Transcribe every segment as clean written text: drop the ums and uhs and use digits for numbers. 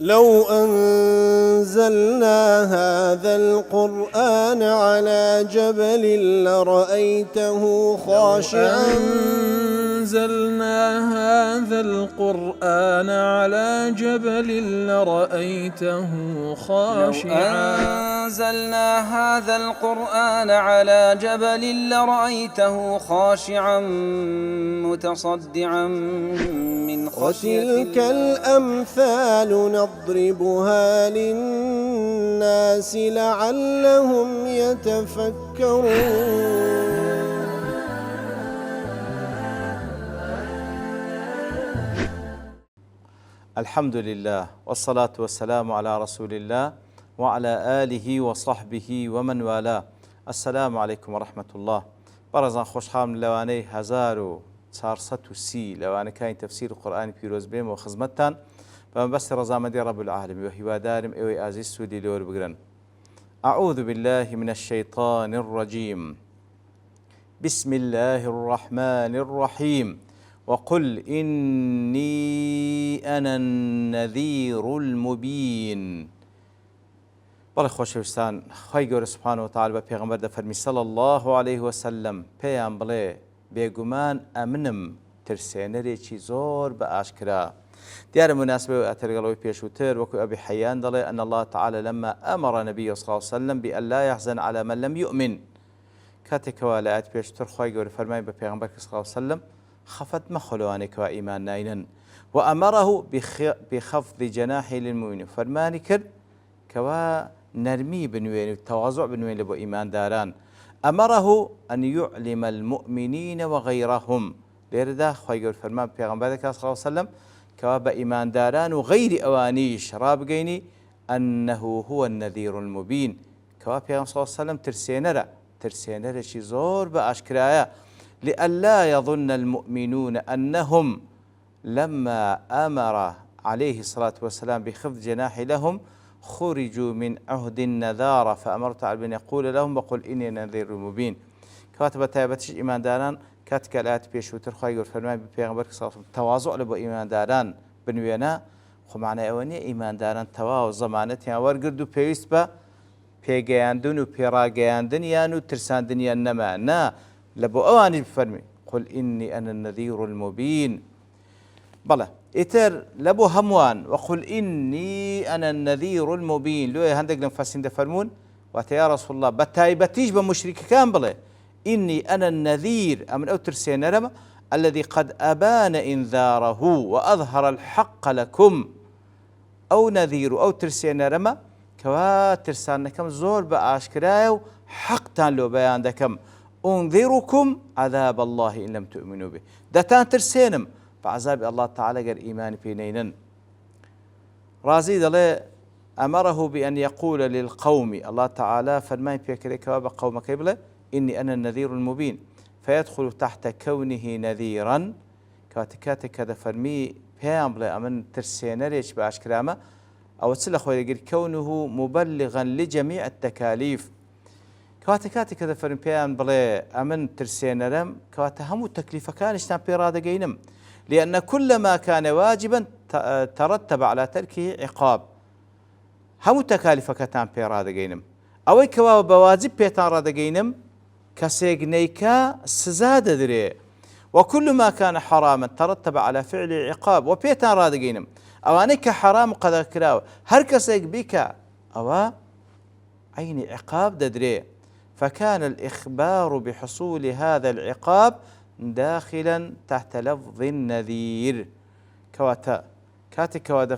لو أنزلنا هذا القرآن على جبل لرأيته خاشعا أنزلنا هذا القرآن على جبل لرأيته خاشعا أنزلنا هذا القرآن على جبل لرأيته خاشعا متصدعا من خشية وتلك الأمثال نضربها للناس لعلهم يتفكرون. الحمد لله والصلاة والسلام على رسول الله وعلى آله وصحبه ومن والاه. السلام عليكم ورحمة الله. برزان خوشحال لواني 1430 لواني كاين تفسير القرآن بيروز بيم وخزمتان بس رزامدي رب العالمين وهو دارم ايوي عزيز سودي لور بقرن. أعوذ بالله من الشيطان الرجيم. بسم الله الرحمن الرحيم. وقل إني أنا النذير المبين. بەڵێ خۆشەویستان، خی گەورە سوبحانەهو وتەعالا بە پێغەمبەر دەفەرمی صلی الله عليه وسلم پێیان بڵێ بێگومان ئەمنم ترسێنەرێکی زۆر بە ئاشکرا. دیارە مناسبەی ئەتەرگەڵەوەی پێشووتر وەکو ئەبی حەیان دەڵێ أن الله تعالى لما أمر النبي صلى الله عليه وسلم بأن لا يحزن على من لم يؤمن. کاتێکەوە لە ئاەت پێشووتر خی گەورە فەرمای بە پێغەمبەر صلی الله عليه وسلم خفت مەخۆلەوانێکەوە ئیمان ناینن وأمره بخفض جناحه للمؤمنين. فەرمانی کرد کەوا نەرمی بنوێن و تەواضع بنوێن لە بۆ ئیمانداران. أمره أن يعلم المؤمنين وغيرهم. لێرەدا خی گەورە فەرمان پێغەمبەرەکە صلی الله عليه وسلم کەوا بە ئیمانداران و غەیری ئەوانیش ڕابگەینی أنه هو النذير المبين. کەوا پێغەمبەر صلی الله عليه وسلم ترسێنەرێکی زۆر بە ئاشکرایە. لئلا يظن المؤمنون أنهم لما أمر عليه الصلاة والسلام بخفض جناح لهم خرجوا من عهد النذارة فأمرت على أن يقول لهم وقل إني نذير مبين. كاتب تایبەتیش ئیمانداران کاتێک کە لە ئاەت پێشووتر خی گەورە فەرمای بە پێغەمبەر صلی الله عليه وسلم تەواضع لە بۆ ئیمانداران بنوێنە، خۆ معنای ئەوە نییە ئیمانداران تەواو زەمانەتیان وەرگرت و پێویست بە پێگەیاندن و پێڕاگەیاندن یان و ترساندنیان نەما، نا لە بۆ ئەوانیش بفەرمی قل إني أنا النذير المبين. بەڵێ ئیتر لە بۆ هەمووان وقل إني أنا النذير المبين لۆیە هەندێک لەم فەرسین دەفەرمون واتە یا رسول الله بە تایبەتیش بە موشریکەکان بڵێ إني أنا النذير ئەمن ئەو ترسێنەرەمە الذي قد أبان إنذاره وأظهر الحق لكم. ئەو نەذیر و ئەو ترسێنەرەمە کەوا ترسانەکەم زۆر بە ئاشکرایە و حەقتان لۆ بەیان دەکەم. أنذركم عذاب الله إن لم تؤمنوا به. دەتان ترسێنم فعذاب الله تعالى قال إيمان بينينن. رازي دلي أمره بأن يقول للقوم الله تعالى فرماي بيكريك بقومك يبلى إني أنا النذير المبين فيدخل تحت كونه نذيرا. كاتك هذا فرمي بيان بلا أمن ترسينريش بأشكرامة أو تسلخ ويقول كونه مبلغا لجميع التكاليف. كاتك هذا فرمي بيان بلا أمن ترسينرم كاتهم التكليف كان اشتان بيرادة جينم لأن كل ما كان واجبا ترتب على تركه عقاب. هم تكاليف كتان بيرادة جينم أوي كوا بواجب بيتان رادة جينم كسيجنيكا سزادة دري. وكل ما كان حراما ترتب على فعل عقاب وبيتان رادة جينم أوانيك حرام قدر كراو هر كسيج بك أو عين عقاب ددري. فكان الإخبار بحصول هذا العقاب داخلا تحت لفظ النذير. كواتا كاتك وادا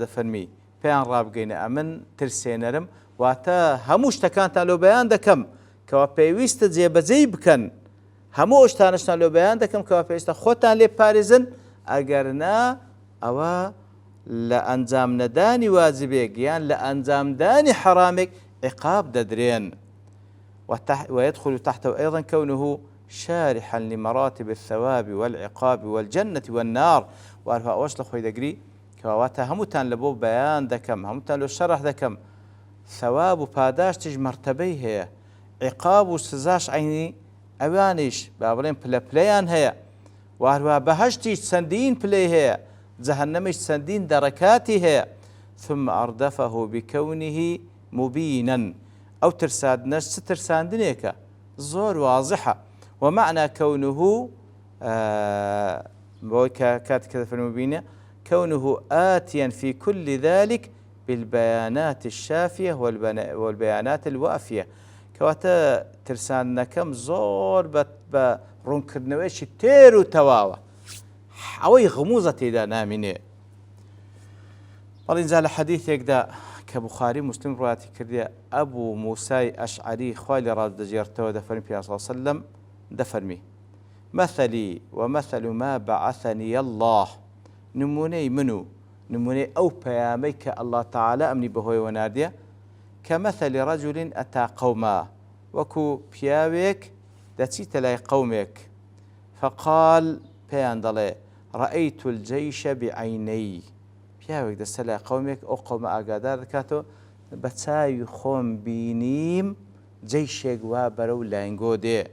فرمي بيان رابقين أمن ترسينرم واتا هموش تكانتا لو بيان دكم كوا بيويست زي بزي بكن هموش تانشنا لو بيان دكم كوا بيويست خوتان لي باريزن اگرنا او لأنزام نداني واجبك يعني لأنزام داني حرامك عقاب ددرين. ويدخل تحته أيضا كونه شارحا لمراتب الثواب والعقاب والجنة والنار. وأرفع وصل خوي دقري كواتا هموتان لبو بيان دكم هموتان لو شرح دكم ثواب وباداش تج مرتبه هي عقاب وسزاش عيني أوانيش بابلين بلا بليان هي وأرفع بهشتي سندين بلي هي جهنمش سندين دركاتها ثم أردفه بكونه مبينا أو ترساد نفس ترساندنيك زور واضحة. ومعنى كونه كات كذا في المبينة كونه آتيا في كل ذلك بالبيانات الشافية والبيانات الوافية كواتا ترسان كم زور برونكرنويش تيرو تواوا حوي غموزة إذا نامني. قال إنزال حديث يقدا كبخاري مسلم رواتي كرديا أبو موسى أشعري خوالي راد دجيرتو دفرمي صلى الله عليه وسلم دفرمي مثلي ومثل ما بعثني الله نموني منو نموني أو بياميك الله تعالى أمني بهوي ونادية كمثل رجل أتى قوما وكو بياويك داتي تلاي قومك فقال بيان دلي رأيت الجيش بعيني بياويك دستلاي قومك أو قوم أقادار دكاتو بتاي خوم بينيم جيشك وابرو لانقو دي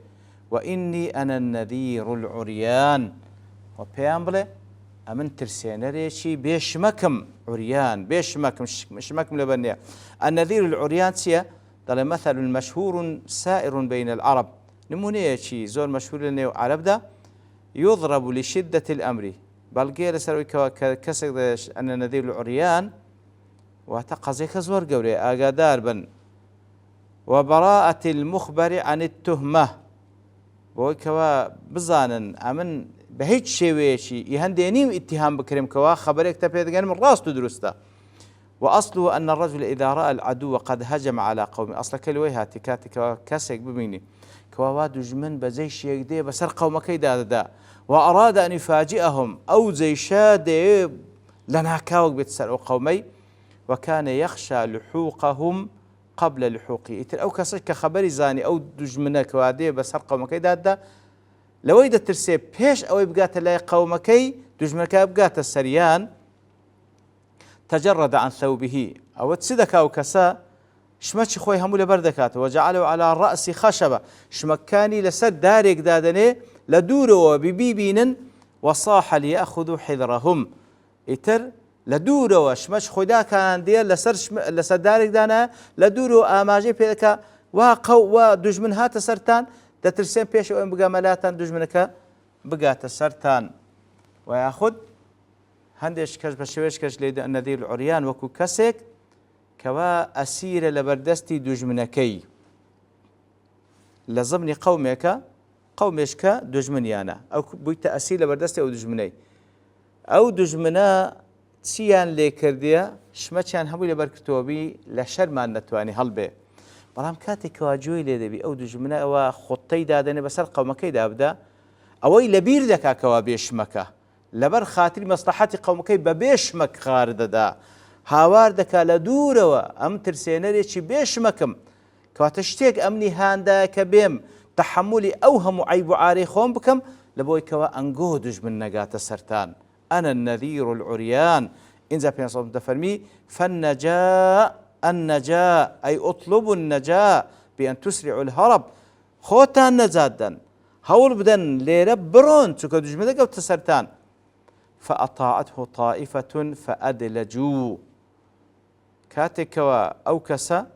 وإني أنا النذير العريان وبيان بلي أمن ترسينريشي بيشمكم عريان بيشمكم شمكم لبنيا النذير العريان سيا دل مثل مشهور سائر بين العرب نمونيشي زور مشهور لنا عرب ده يضرب لشدة الأمر بل غير سروي كسر أن النذير العريان وتقزيك زور قولي أقادار بن وبراءة المخبر عن التهمة بوكوا بزانا أمن بهيج شويشي يهندينيم اتهام بكريم كوا خبرك تبيدغان من راس درسته. واصله ان الرجل اذا راى العدو قد هجم على قومه اصلا كلوي هاتي كاتك كاسك بميني كوا واد جمن بزيش يدي بسر قومك دا واراد ان يفاجئهم او زي شاد لنا كاوك بتسر قومي وكان يخشى لحوقهم قبل لحوقه او كسك خبري زاني او دجمنك وادي بسر قومك دا لو يدا ترسي بيش أو يبقات الله قومكي دجمنكا يبقات السريان تجرد عن ثوبه أو تسدك أو كسا شمتش خوي همو لبردكات وجعله على الرأس خشبة شمكاني لسد داريك دادني لدوروا ببيبين وصاح ليأخذوا حذرهم إتر لدوروا شمتش خوي دا كان دير لسد داريك دانا لدوروا آماجي بيدكا ودجمن هات سرتان دترسين بيش أو بقى ملاتان دجمنك بقات السرطان وياخذ هندش كش بشويش كش ليد النذير العريان وكو كسك كوا أسير لبردستي دجمنكي لزمني قومك دجمنيانا أو بيت أسير لبردستي أو دجمني أو دجمنا تسيان ليكرديا شمتشان همو لبركتوبي لشر ما نتواني هلبي بەڵام کاتێک کەواجوی لێ دەبی ئەو دوژمنەوە خۆتەی دادەنێ بەسەر قەومەکەی دابدا ئەوەی لەبیر دەکاکەوە بێشمەکە لەبەر خاتری مەسلحەتی قەومەکەی بە بێشمەک خار دەدا هاوار دەکا لە دوورەوە ئەم ترسێنەرێکی بێشمەکەم کەواتە شتێک ئەمنی هاندایە کە بێم تەحملی ئەو هەموو عیب و عارەی خۆم بکەم لەبۆی کەوە ئەنگۆ دوژمن نەگاتە سەرتان أنا النذير العريان إنزا بين صوت دفرمي النجاة أي اطلبوا النجاة بأن تسرعوا الهرب خوتان نزادن هول بدن ليرب برون تكو دجمدك أو تسرتان فأطاعته طائفة فأدلجوا كاتكوا أو كسا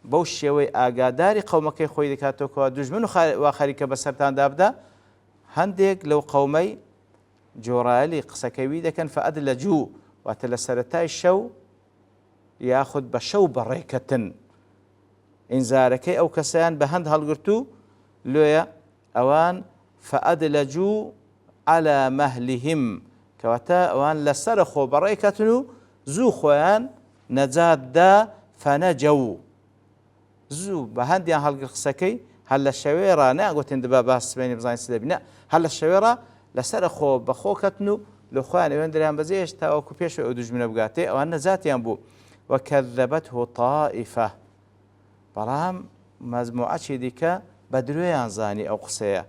بوشيوي آقاداري قومكي خوي دكاتوكوا دجمن وخاريك بسرتان دابدا هنديك لو قومي جورالي قسكوي دكن فأدلجوا واتلسرتاي الشو ياخذ بشو بريكة إنزاركي أو كسان بهند هالقرتو لويا أوان فأدلجوا على مهلهم كواتا أوان لسرخوا بريكة زو خوان نزاد دا فنجوا زو بهند يان هالقرسكي هل الشويرة ناقوت اندبا باس بيني بزاين سلبنا هل الشويرة لسرخوا بخوكتنو لخوان ويندريان بزيش تاوكو بيشو او دجمنا بقاتي أوان نزات ينبو وكذبته طائفة بلام مجموعة ديكا بدرويان زاني أو قسية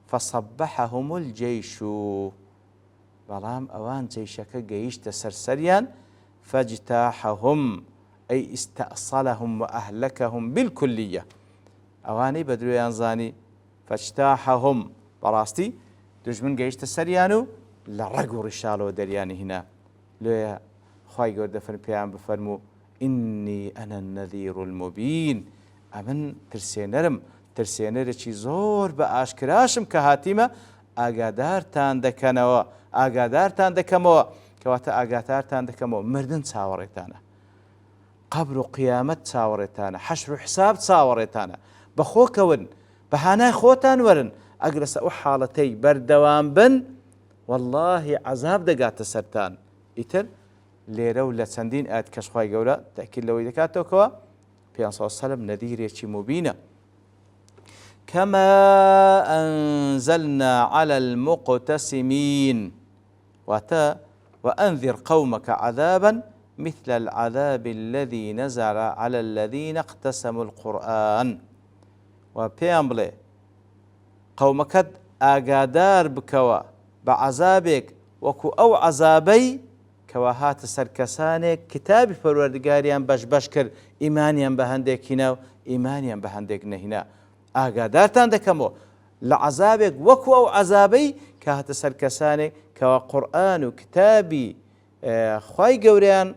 فصبحهم الجيش بلام أوان جيشك جيش تسرسريان فاجتاحهم أي استأصلهم وأهلكهم بالكلية أواني بدرويان زاني فاجتاحهم براستي دجمن جيش تسريانو لە ڕەگ و ڕیشاڵەوە دەریانی هینا لێ خوای گەوردە پێیان بفەرموو ئینی ئەنە النەذیر الموبین ئەمن ترسێنەرێکی زۆر بە ئاشکراشم کە هاتیمە ئاگادارتان دەکەمەوە کەواتە ئاگادارتان دەکەمەوە مردن چاوەڕێتانە قبر و قیامەت چاوەڕێتانە حەشر و حساب چاوەڕێتانە بەخۆکەون بەهانای خۆتان وەرن ئەگەر لەسەر ئەو حاڵەتەی بەردەوام بن واللهی عەزاب دەگاتە سەرتان ئیتر لێرە و لە چەندین ئاەت کەس خوای گەورە تەکید لەوەی دەکاتەوە پێیان سەلەم نەذیرێکی مبینە كما أنزلنا على المقتسمين وأنذر قومك عذابا مثل العذاب الذي نزل على الذين اقتسموا القرآن وبيان بلي قومك آقادار بكوا بعذابك وكو أو عذابي كوا هات سركسانك كتاب پروردگاریان باش کرد ایمانیان بە هەندێک هینا و ایمانیان بە هەندێک نەهینا ئاگادارتان دەکەمەوە لە عەزابێک وەکو ئەو عەزابەی کە هاتە سەر کەسانێک کەوا قورئان و کتابی خوای گەورەیان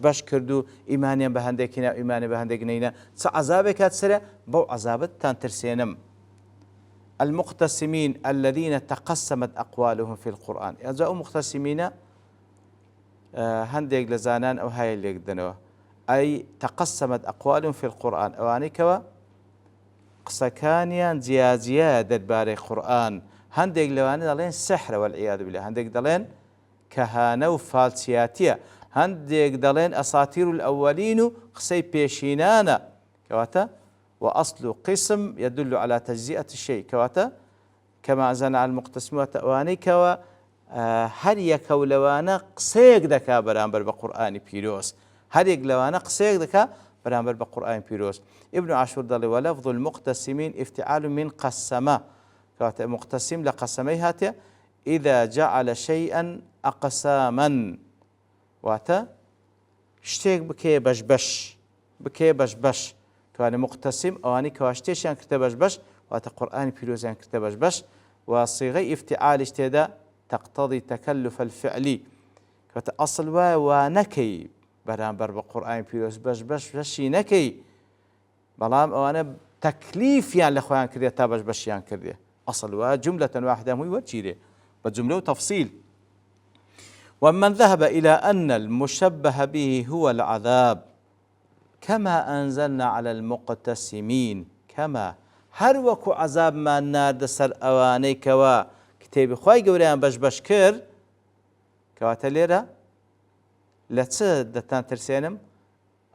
باش کرد و ئیمانیان بە هەندێک هینا و ئیمانی بە هەندێک نەهینا چ عەزابێک هات سەرە بەو عەزابەتتان ترسێنم المقتسمين الذين تقسمت أقوالهم في القرآن جاءوا مقتسمين هەندێک لە زانان ئەو هایە لێک دەنەوە ئەی تەقەسەمەت ئەقوالهم في القرآن ئەوانەی کەوە قسەکانیان جیاجیە دەربارەی قورئان هەندێک لەوانە دەڵێن سەحرە والعیاذ بالله هەندێک دەڵێن کەهانە و فالسیاتیە هەندێک دەڵێن ئەساتیر الأولین و قسەی پێشینانە کەواتە وأصل قسم يدل على تجزئة الشيء كواتا كما أنزلنا على المقتسمين أواني كوا هر يكو لوانا قسيق دكا برامبر بقرآن بيروس هر يك لوانا قسيق دكا برامبر بقرآن بيروس ابن عاشور ضل ولفظ المقتسمين افتعال من قسمة كواتا مقتسم لقسمي هاتي إذا جعل شيئا أقساما واتا شتيك بكي بش كان مقتسم أواني كواشتيش يعني كتبش بش وات قرآن بيروز يعني كتبش بش وصيغة افتعال اشتدا تقتضي تكلف الفعلي كت أصل ونكي برامبر بقرآن بيروز بشي نكي بلام أوانا تكليف يعني لخوان كردية تابش بش يعني كردية أصل جملة واحدة مو وجيرة بجملة وتفصيل ومن ذهب إلى أن المشبه به هو العذاب كما أنزلنا على المقتسمين كما هر وكو عذاب ما النار دسر أواني كوا كتاب خواهي قوليان باش كر كوا تليرا لتصد دتان ترسينم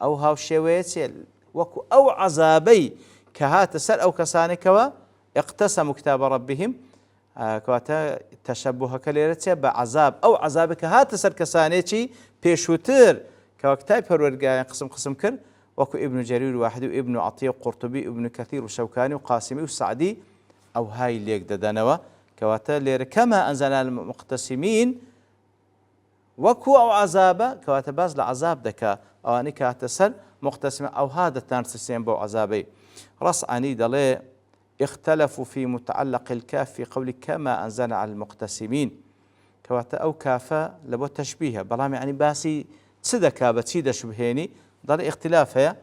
أو هاو شويتي وكو أو عذابي كهات سر أو كساني كوا اقتسموا كتاب ربهم كوا تشبه كليرتي بعذاب أو عذابي كهات سر كساني بيشوتر كوا كتاب پروردگار قسم كر وكو ابن جرير واحد وابن عطية وقرطبي وابن كثير وشوكاني وقاسمي وسعدي أو هاي ليك ددانوا كواتا لير كما أنزل المقتسمين وكو أو عذابا كواتا باز لعذاب دكا أو أني كاتسل مقتسم أو هذا التنسسين بو عذابي رص عني دلي اختلفوا في متعلق الكاف في قول كما أنزل على المقتسمين كواتا أو كافة لبو تشبيهه بلام يعني باسي تصدكا بتشيد شبهيني ضل اختلاف هي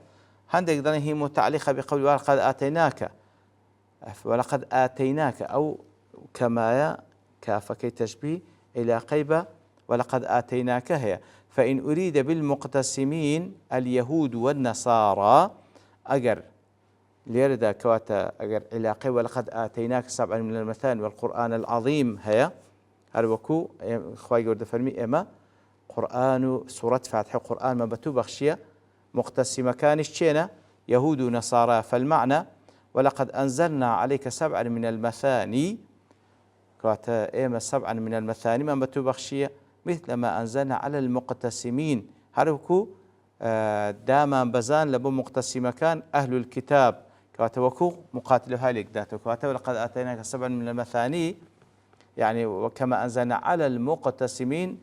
هندك ضل هي متعلقة بقول ولقد آتيناك أو كما كاف كي تشبيه إلى قيبة ولقد آتيناك هي فإن أريد بالمقتسمين اليهود والنصارى أجر ليرد كواتا أجر إلى قيبة ولقد آتيناك 7 من المثاني والقرآن العظيم هي هروكو خواي جورد فرمي إما قرآن سورة فاتحة قرآن ما بتو بخشية مقتسمة كانش تشينا يهود ونصارى فالمعنى ولقد أنزلنا عليك 7 من المثاني كواتا إيما 7 من المثاني ما بتو بخشية مثل ما أنزلنا على المقتسمين هروكو داما بزان لبو مقتسمة كان أهل الكتاب كواتا وكو مقاتل هالك داتو كواتا ولقد آتيناك 7 من المثاني يعني وكما أنزلنا على المقتسمين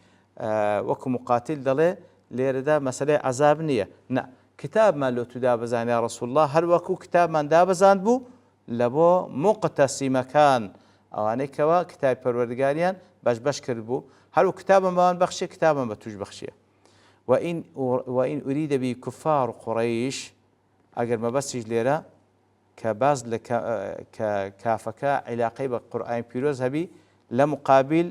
وكو مقاتل دلي ليردا مسألة عذاب نية كتاب ما لو تدابزان يا رسول الله هل وكو كتاب من دابزان بو لبو مقتسم كان ئەوانەی کەوا کتابی پەروەردگاریان باش کرد بوو هەرو کتابم بەوان بەخشێ کتابم بە توش بەخشیە وئین ئوریدە بی کوفار و قوڕەیش ئەگەر مەبەستیش لێرە کە باز لە کافەکە عیلاقەی بە قورئانی پیرۆز هەبی لە مقابل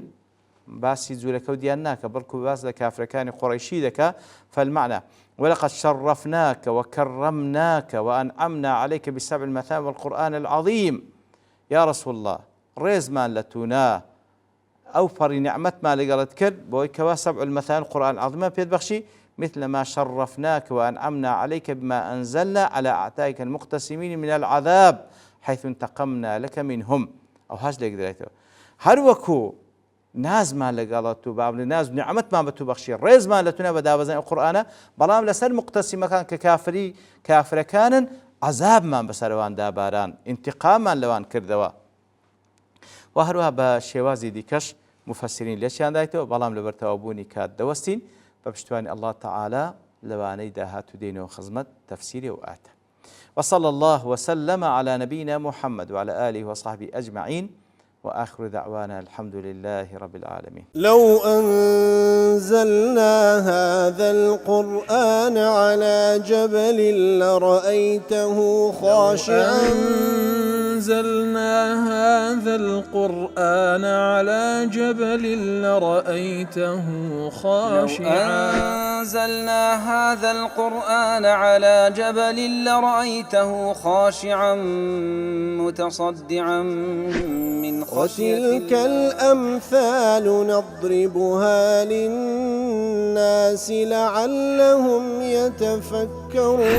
باسی جوولەکە و دیان ناکە بەڵکو باز لە کافرەکانی قوڕیشی دەکا فالمعنى ولقد شرفناك وكرمناك وأنعمنا عليك بسبع المثاني والقرآن العظيم يا رسول الله رێزمان لە تونا ئەو پەڕی نعمەتمان لەگەڵت کرد بۆی کەوا سبع المثاني القرآن العظيم پێت بەخشی مثل ما شرفناك وأنعمنا عليك بما أنزلنا على أعدائك المقتسمين من العذاب حيث انتقمنا لك منهم أو هاش لێک دەرێتەوە هەر وەکو نازمان لەگەڵت و بابل ناز و نعمەتمان بە تو بەخشی ڕێزمان لە تونا بە دابەزانی ئەو قورئانە بەڵام لەسەر مقتەسیمەکان کە کافرەکانن عەذابمان بەسەرەوان داباران انتقاممان لەوان کردەوە و هەروەها بە شێوازی دیکەش مفەسرین لێچیان دایتەوە بەڵام لە بەرتەوابوونی کات دەوەستین بە پشتیوانی الله تعالى لەوانەی داهاتوو دێنەوە خزمەت تەفسیری و ئاتە وصلى الله وسلم على نبينا محمد وعلى آله وصحبه أجمعين وآخر دعوانا الحمد لله رب العالمين لو أنزلنا هذا القرآن على جبل لرأيته خاشعا أنزلنا هذا القرآن على جبل لرأيته خاشعا أنزلنا هذا القرآن على جبل لرأيته خاشعا متصدعا من وتلك الأمثال نضربها للناس لعلهم يتفكرون